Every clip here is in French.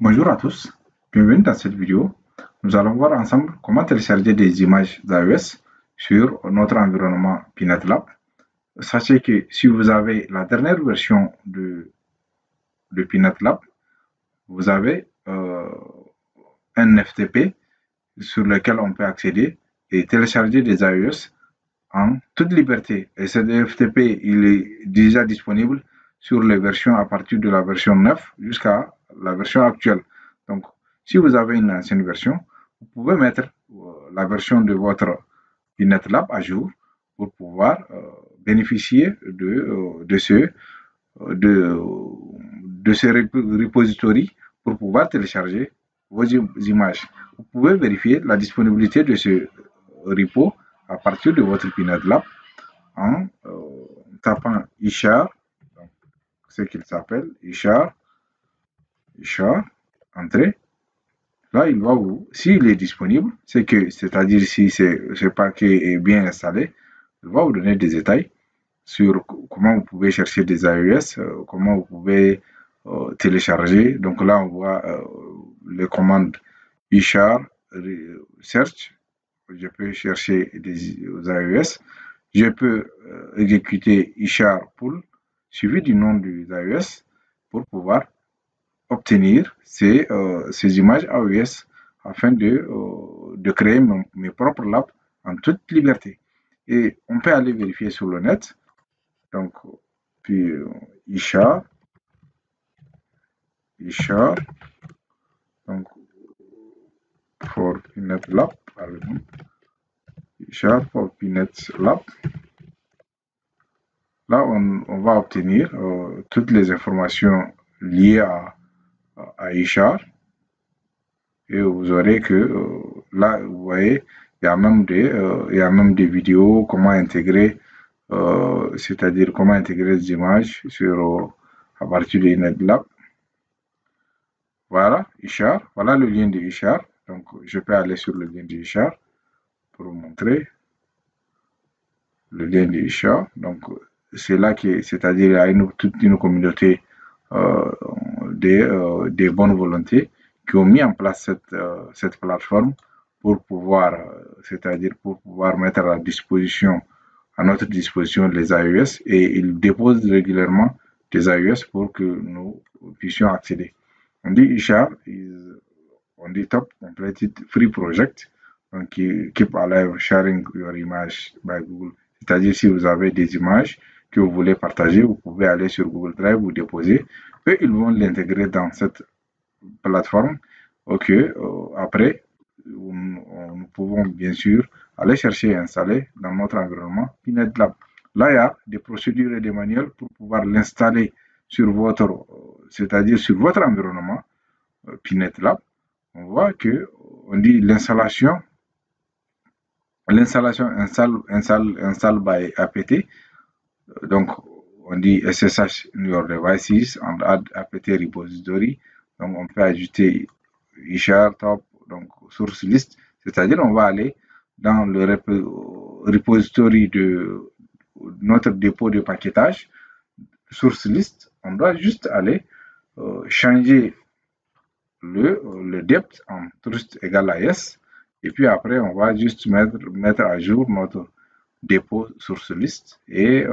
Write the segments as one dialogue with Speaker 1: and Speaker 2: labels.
Speaker 1: Bonjour à tous, bienvenue dans cette vidéo. Nous allons voir ensemble comment télécharger des images iOS sur notre environnement PinetLab. Sachez que si vous avez la dernière version de PinetLab, vous avez un FTP sur lequel on peut accéder et télécharger des iOS en toute liberté. Et cet FTP, il est déjà disponible sur les versions à partir de la version 9 jusqu'à la version actuelle. Donc, si vous avez une ancienne version, vous pouvez mettre la version de votre PinetLab à jour pour pouvoir bénéficier de ce repository pour pouvoir télécharger vos images. Vous pouvez vérifier la disponibilité de ce repo à partir de votre PinetLab en tapant ishar, ce qu'il s'appelle ishar, entrée. Là, il va vous, s'il est disponible, c'est-à-dire si ce paquet est bien installé, il va vous donner des détails sur comment vous pouvez chercher des iOS, comment vous pouvez télécharger. Donc là, on voit les commandes ishar, search. Je peux chercher des iOS. Je peux exécuter ishar pull suivi du nom du iOS pour pouvoir obtenir ces images iOS afin de créer mes propres labs en toute liberté. Et on peut aller vérifier sur le net. Donc, puis ishar, donc for PinetLab, par exemple. ishar for PinetLab. Là, on va obtenir toutes les informations liées à ishar. Et vous aurez que là, vous voyez, il y a même des vidéos, comment intégrer, c'est-à-dire comment intégrer des images à partir de PinetLab. Voilà, ishar, voilà le lien de ishar. Donc, je peux aller sur le lien de ishar pour vous montrer le lien de ishar. Donc, c'est là c'est-à-dire il y a toute une communauté des bonnes volontés qui ont mis en place cette plateforme pour pouvoir, c'est-à-dire pour pouvoir mettre à notre disposition les iOS, et ils déposent régulièrement des iOS pour que nous puissions accéder. On dit ishar on dit top completed free project, donc keep alive sharing your image by Google. C'est-à-dire si vous avez des images que vous voulez partager, vous pouvez aller sur Google Drive, vous déposer, et ils vont l'intégrer dans cette plateforme. Ok, après, nous pouvons bien sûr aller chercher et installer dans notre environnement PinetLab. Là, il y a des procédures et des manuels pour pouvoir l'installer sur votre, c'est-à-dire sur votre environnement PinetLab. On voit que on dit l'installation install by apt. Donc, on dit SSH in your devices and add apt repository. Donc, on peut ajouter ishar top, donc source list, c'est-à-dire on va aller dans le repository de notre dépôt de paquetage, source list. On doit juste aller changer le depth en trust égale à yes, et puis après on va juste mettre à jour notre dépôt source list et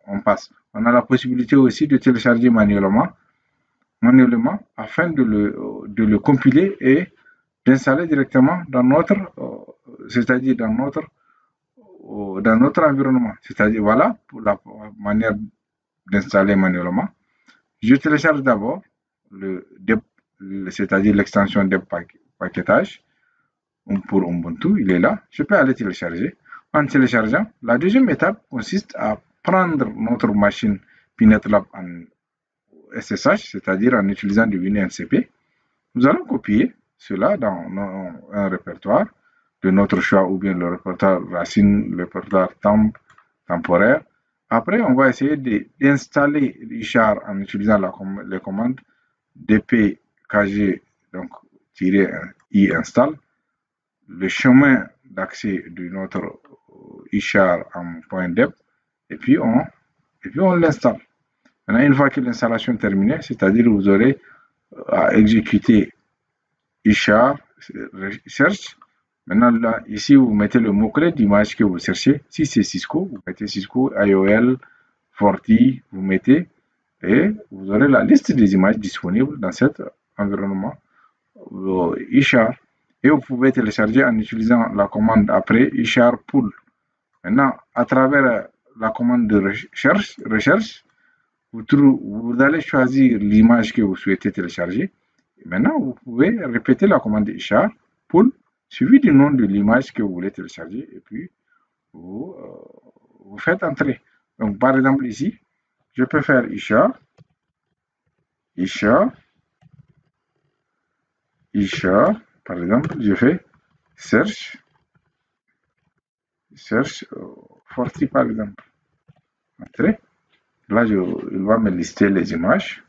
Speaker 1: on passe. On a la possibilité aussi de télécharger manuellement afin de le compiler et d'installer directement dans notre, c'est-à-dire dans notre environnement. C'est-à-dire voilà pour la manière d'installer manuellement. Je télécharge d'abord c'est-à-dire l'extension de paquetage pour Ubuntu, il est là. Je peux aller télécharger. En téléchargeant, la deuxième étape consiste à prendre notre machine PinetLab en SSH, c'est-à-dire en utilisant du WinNCP. Nous allons copier cela dans un répertoire de notre choix, ou bien le répertoire racine, le répertoire temporaire. Après, on va essayer d'installer ishar en utilisant les commandes dpkg, donc -i install, le chemin d'accès de notre ishar en .deb, et puis on l'installe. Maintenant, une fois que l'installation est terminée, c'est-à-dire vous aurez à exécuter Ishar, search. Maintenant, là, ici, vous mettez le mot-clé d'image que vous cherchez. Si c'est Cisco, vous mettez Cisco, IOL, Forti, vous mettez, et vous aurez la liste des images disponibles dans cet environnement Ishar. Et vous pouvez télécharger en utilisant la commande après Ishar Pull. Maintenant, à travers la commande de recherche, vous allez choisir l'image que vous souhaitez télécharger. Et maintenant, vous pouvez répéter la commande Ishar Pull suivi du nom de l'image que vous voulez télécharger et puis vous, vous faites entrer. Donc, par exemple, ici, je peux faire Ishar, par exemple, je fais search, Forti, par exemple. Entrer. Là, il va me lister les images.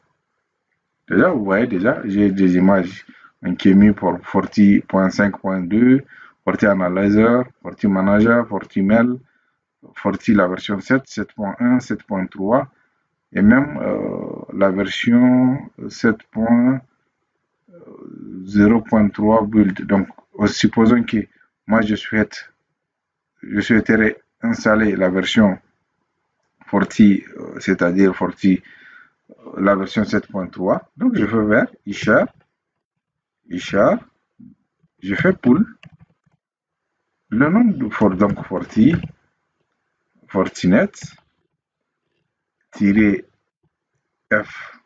Speaker 1: Déjà, vous voyez, déjà, j'ai des images qui est mis pour Forti.5.2, Forti Analyzer, Forti Manager, Forti Mail, Forti la version 7, 7.1, 7.3 et même la version 7.0.3 build. Donc, supposons que moi je souhaiterais installer la version Forti, c'est-à-dire Forti la version 7.3. Donc, je vais vers Ishar, je fais pull. Le nom de donc Fortinet F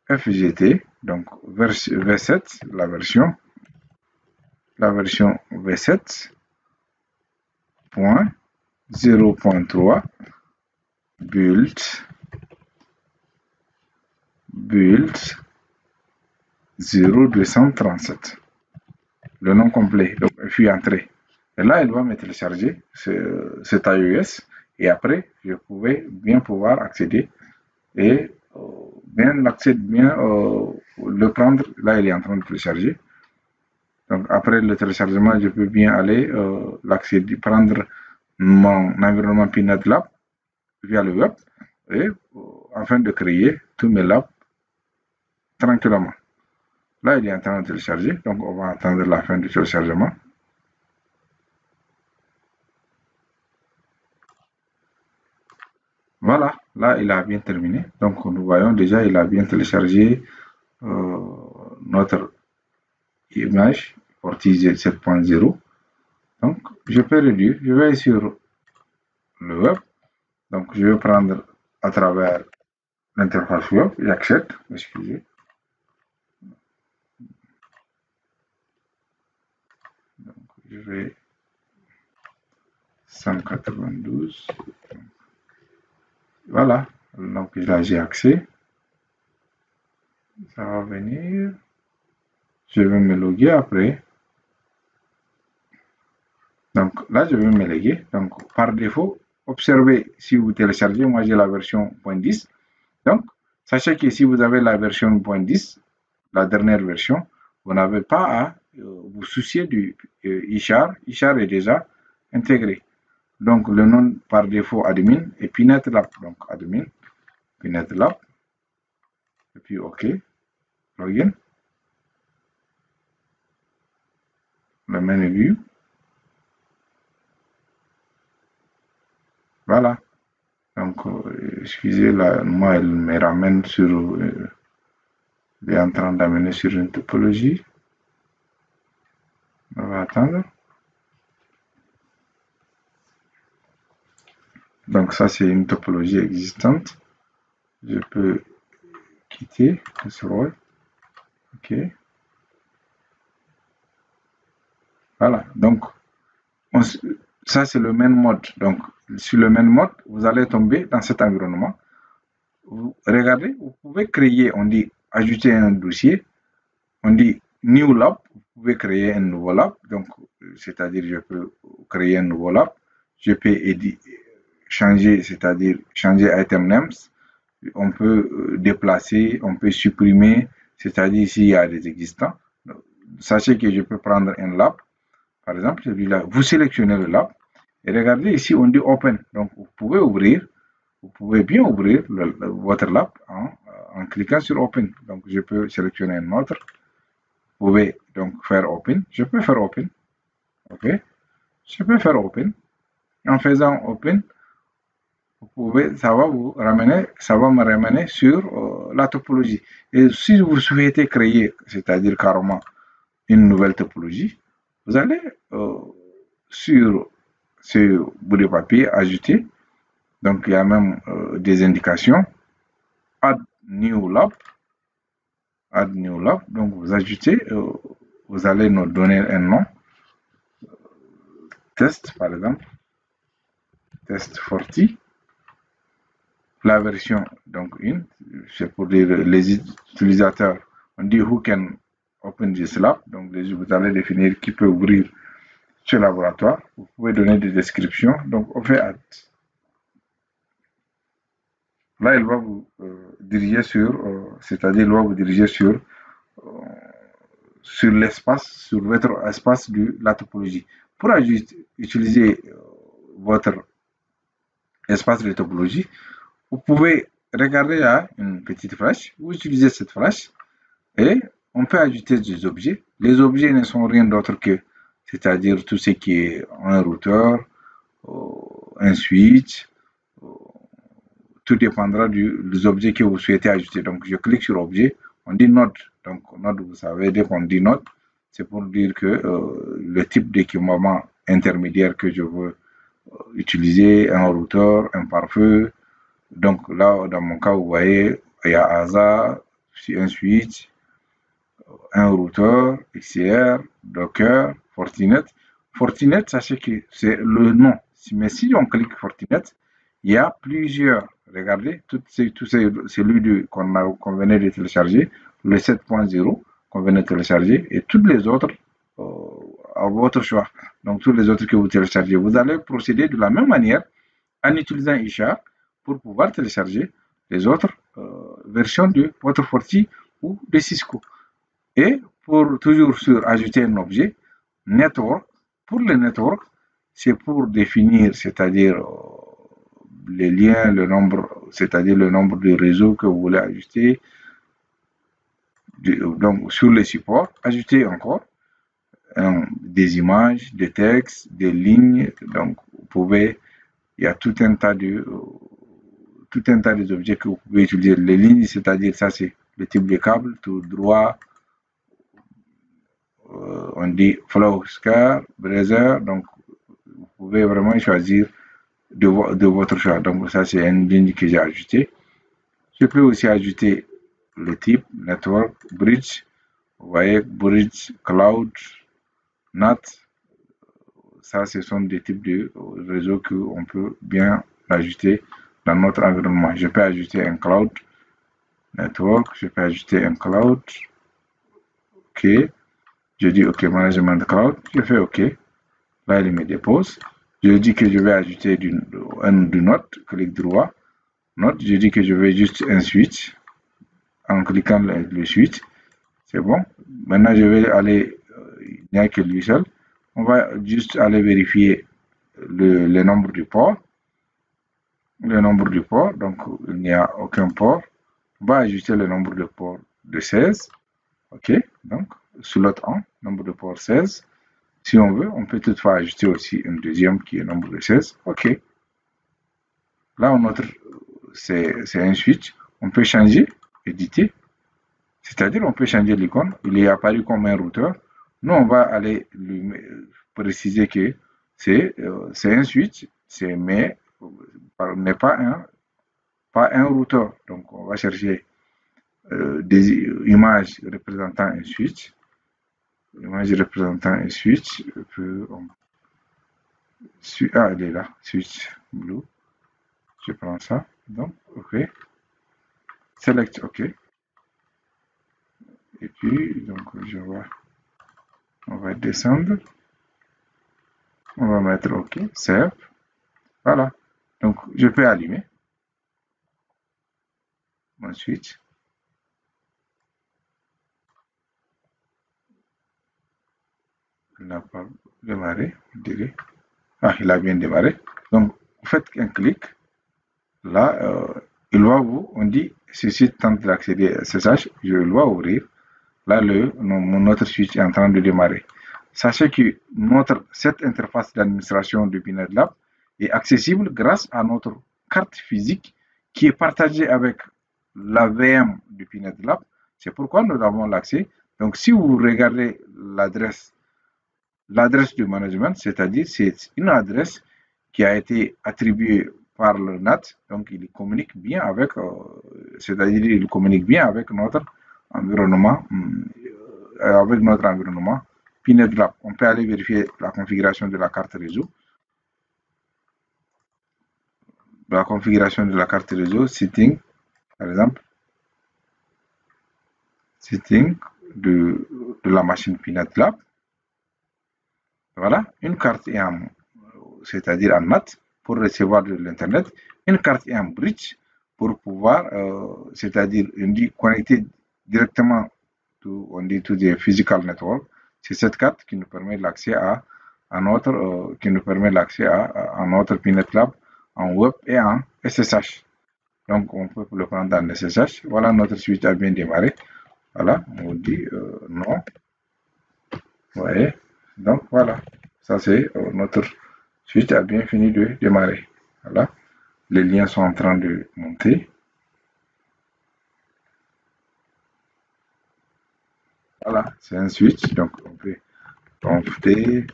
Speaker 1: FGT, donc V7, la version V7 .0.3 build 0237. Le nom complet, donc je suis entré. Et là, il va me télécharger cet iOS et après, je pouvais bien pouvoir accéder et le prendre. Là, il est en train de télécharger. Donc, après le téléchargement, je peux bien aller l'accéder, prendre mon environnement Peanut Lab via le web et afin de créer tous mes labs tranquillement. Là, il est en train de télécharger, donc on va attendre la fin du téléchargement. Voilà, là, il a bien terminé. Donc, nous voyons déjà, il a bien téléchargé notre image Forti 7.0. Donc, je peux réduire, je vais sur le web. Donc, je vais prendre à travers l'interface web, j'accepte, excusez. Donc, je vais 192. Voilà, donc là j'ai accès. Ça va venir. Je vais me loguer après. Donc là, je vais me loguer. Donc par défaut, observez si vous téléchargez. Moi, j'ai la version 0.10. Donc, sachez que si vous avez la version 0.10, la dernière version, vous n'avez pas à vous soucier du Ishar. Ishar est déjà intégré. Donc, le nom par défaut admin est Peanut Lab. Donc, admin, Peanut Lab. Et puis, OK. Login. Le menu view. Voilà. Donc, excusez, là, moi, elle me ramène sur. Elle est en train d'amener sur une topologie. On va attendre. Donc, ça, c'est une topologie existante. Je peux quitter ce rôle. OK. Voilà. Donc, ça, c'est le main mode. Donc, sur le main mode, vous allez tomber dans cet environnement. Vous regardez, vous pouvez créer, on dit ajouter un dossier, on dit new lab, vous pouvez créer un nouveau lab, donc c'est-à-dire je peux créer un nouveau lab, je peux changer, c'est-à-dire changer item names, on peut déplacer, on peut supprimer, c'est-à-dire s'il y a des existants. Sachez que je peux prendre un lab, par exemple celui-là, vous sélectionnez le lab et regardez ici on dit open, donc vous pouvez ouvrir. vous pouvez bien ouvrir votre lab en cliquant sur Open. Donc, je peux sélectionner un autre. Vous pouvez donc faire Open. Je peux faire Open. OK. Je peux faire Open. En faisant Open, vous pouvez, ça va me ramener sur la topologie. Et si vous souhaitez créer, c'est-à-dire carrément une nouvelle topologie, vous allez sur ce bout de papier ajouter. Donc, il y a même des indications. Add new lab. Add new lab. Donc, vous ajoutez, vous allez nous donner un nom. Test, par exemple. Test 40. La version, donc, c'est pour dire les utilisateurs. On dit who can open this lab. Donc, vous allez définir qui peut ouvrir ce laboratoire. Vous pouvez donner des descriptions. Donc, on fait add. Là, il va vous diriger sur, c'est-à-dire, il va vous diriger sur l'espace, sur votre espace de la topologie. Pour utiliser votre espace de topologie, vous pouvez regarder là une petite flèche, vous utilisez cette flèche et on peut ajouter des objets. Les objets ne sont rien d'autre que, c'est-à-dire tout ce qui est un routeur, un switch, tout dépendra des objets que vous souhaitez ajouter. Donc, je clique sur objet, on dit node. Donc, node, vous savez, dès qu'on dit node, c'est pour dire que le type d'équipement intermédiaire que je veux utiliser, un routeur, un pare-feu. Donc, là, dans mon cas, vous voyez, il y a ASA, un switch, un routeur, XCR, Docker, Fortinet. Fortinet, sachez que c'est le nom. Mais si on clique Fortinet, il y a plusieurs. Regardez, celui qu'on venait de télécharger, le 7.0 qu'on venait de télécharger, et tous les autres à votre choix. Donc, tous les autres que vous téléchargez, vous allez procéder de la même manière en utilisant eShare pour pouvoir télécharger les autres versions de votre Forti ou de Cisco. Et pour toujours sur ajouter un objet, network, pour le network, c'est pour définir, c'est-à-dire les liens, le nombre, c'est-à-dire le nombre de réseaux que vous voulez ajouter. Donc, sur les supports, ajouter encore des images, des textes, des lignes. Donc, vous pouvez, il y a tout un tas d'objets que vous pouvez utiliser. Les lignes, c'est-à-dire ça, c'est le type de câble, tout droit. On dit flow, scar, brazer. Donc, vous pouvez vraiment choisir de votre choix. Donc, ça, c'est une ligne que j'ai ajoutée. Je peux aussi ajouter le type network, bridge. Vous voyez, bridge, cloud, NAT. Ça, ce sont des types de réseaux qu'on peut bien ajouter dans notre environnement. Je peux ajouter un cloud network. Je peux ajouter un cloud. OK. Je dis OK, management cloud. Je fais OK. Là, il me dépose. Je dis que je vais ajouter un node. Clic droit. Node. Je dis que je vais juste un switch. En cliquant le switch, c'est bon. Maintenant, je vais aller, il n'y a que lui seul. On va juste aller vérifier le nombre du port. Le nombre du port, donc il n'y a aucun port. On va ajuster le nombre de ports de 16. OK, donc slot 1, nombre de ports 16. Si on veut, on peut toutefois ajouter aussi un deuxième qui est nombre de 16. OK. Là, c'est un switch. On peut changer, éditer. C'est-à-dire, on peut changer l'icône. Il est apparu comme un routeur. Nous, on va aller lui préciser que c'est un switch, mais n'est pas un routeur. Donc, on va chercher des images représentant un switch. Image représentant un switch. Ah, elle est là. Switch blue. Je prends ça. Donc, OK. Select OK. Et puis, donc, on va descendre. On va mettre OK. Save. Voilà. Donc, je peux allumer mon switch. Il n'a pas démarré, je dirais. Ah, il a bien démarré. Donc, vous faites un clic Là, on dit, ce site tente d'accéder à SSH, je le vois ouvrir. Là, notre switch est en train de démarrer. Sachez que cette interface d'administration de Pinet Lab est accessible grâce à notre carte physique qui est partagée avec la VM du Pinet Lab. C'est pourquoi nous avons l'accès. Donc, si vous regardez l'adresse du management, c'est-à-dire c'est une adresse qui a été attribuée par le NAT, donc il communique bien avec, c'est-à-dire il communique bien avec notre environnement, Pinet Lab. On peut aller vérifier la configuration de la carte réseau. La configuration de la carte réseau, setting, par exemple, setting de la machine Pinet Lab. Voilà, une carte est c'est-à-dire en NAT pour recevoir de l'internet, une carte est en bridge pour pouvoir, c'est-à-dire connecter directement to the physical network. C'est cette carte qui nous permet l'accès à notre Pinet Lab en web et en SSH. Donc on peut le prendre dans le SSH. Voilà, notre switch a bien démarré. Voilà, on dit non. Vous voyez, donc voilà, ça c'est notre switch a bien fini de démarrer. Voilà, les liens sont en train de monter. Voilà, c'est un switch, donc on peut confier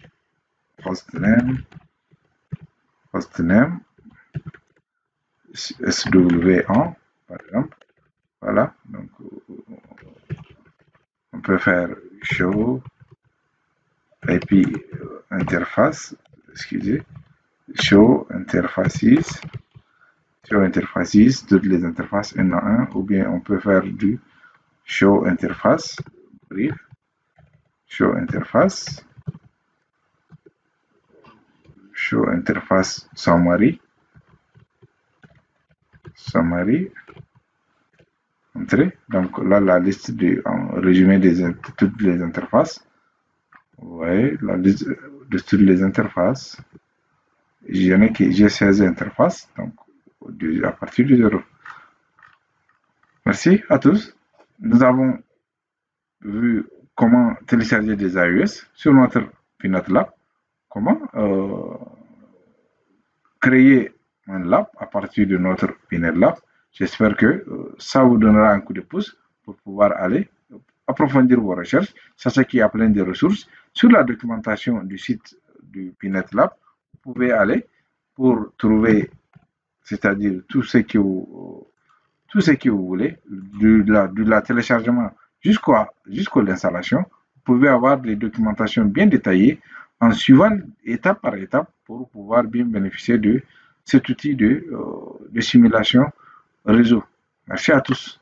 Speaker 1: hostname SW1 par exemple. Voilà, donc on peut faire show IP interface, excusez, show interfaces, toutes les interfaces un à un, ou bien on peut faire du show interface, brief, show interface summary, entrée. Donc là, la liste en résumé de toutes les interfaces. Vous voyez, la liste de toutes les interfaces. J'ai 16 interfaces, donc à partir de 0. Merci à tous. Nous avons vu comment télécharger des AES sur notre Pinet Lab, comment créer un lab à partir de notre Pinet Lab. J'espère que ça vous donnera un coup de pouce pour pouvoir aller approfondir vos recherches. Sachez qu'il y a plein de ressources sur la documentation du site du Pinet Lab. Vous pouvez aller pour trouver, c'est-à-dire tout ce que vous voulez, de la téléchargement jusqu'à l'installation. Vous pouvez avoir des documentations bien détaillées en suivant étape par étape pour pouvoir bien bénéficier de cet outil de simulation réseau. Merci à tous.